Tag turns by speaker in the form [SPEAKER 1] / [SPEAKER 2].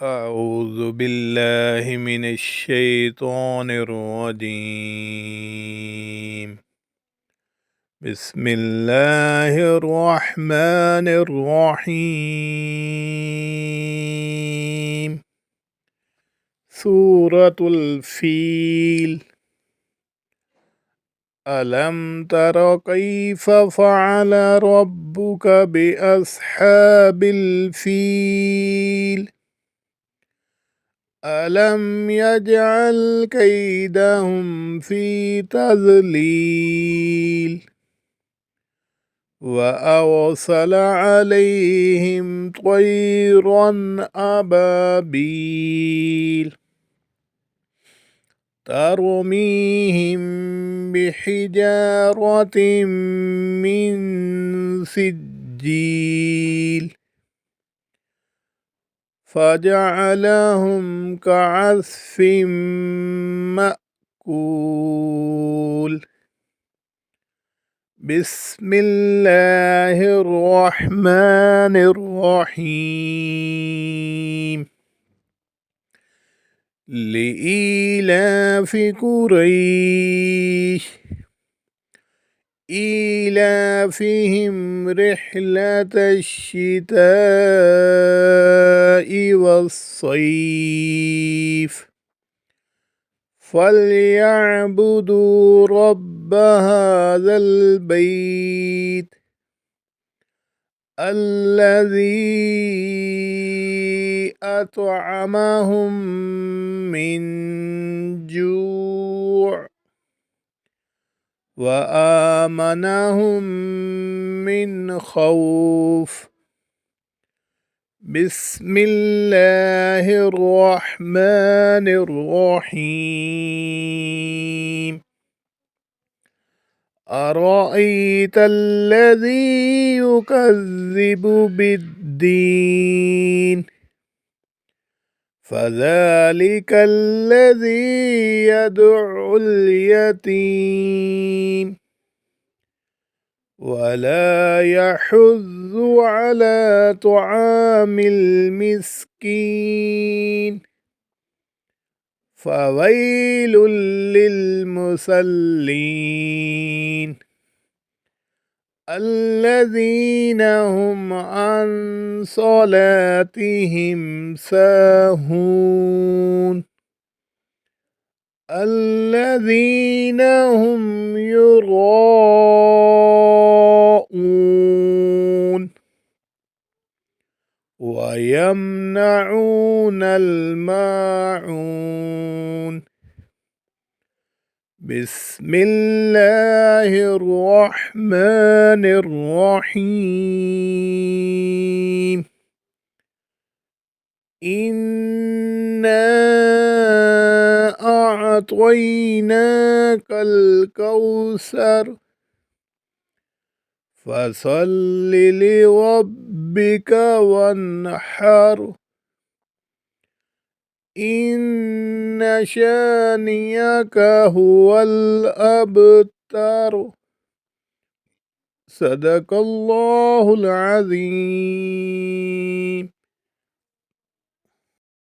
[SPEAKER 1] أعوذ بالله من الشيطان الرجيم. بسم الله الرحمن الرحيم. سورة الفيل. ألم تر كيف فعل ربك بأصحاب الفيل؟ ألم يجعل كيدهم في تضليل وأرسل عليهم طيرا أبابيل ترميهم بحجارة من سجيل فجعلهم كعصف مأكول. بسم الله الرحمن الرحيم. لإيلاف قريش إيلافهم رحلة الشتاء والصيف فليعبدوا رب هذا البيت الذي أطعمهم من جوع وآمنهم من خوف. بسم الله الرحمن الرحيم. أرأيت الذي يكذب بالدين فذلك الذي يدع اليتيم ولا يحض على طعام المسكين فويل للمصلين الذين هم عن صلاتهم ساهون الذين هم يراءون ويمنعون الماعون. بسم الله الرحمن الرحيم. إنا أعطيناك الكوثر فصل لربك وانحر إن شانئك هو الأبتر. صدق الله العظيم.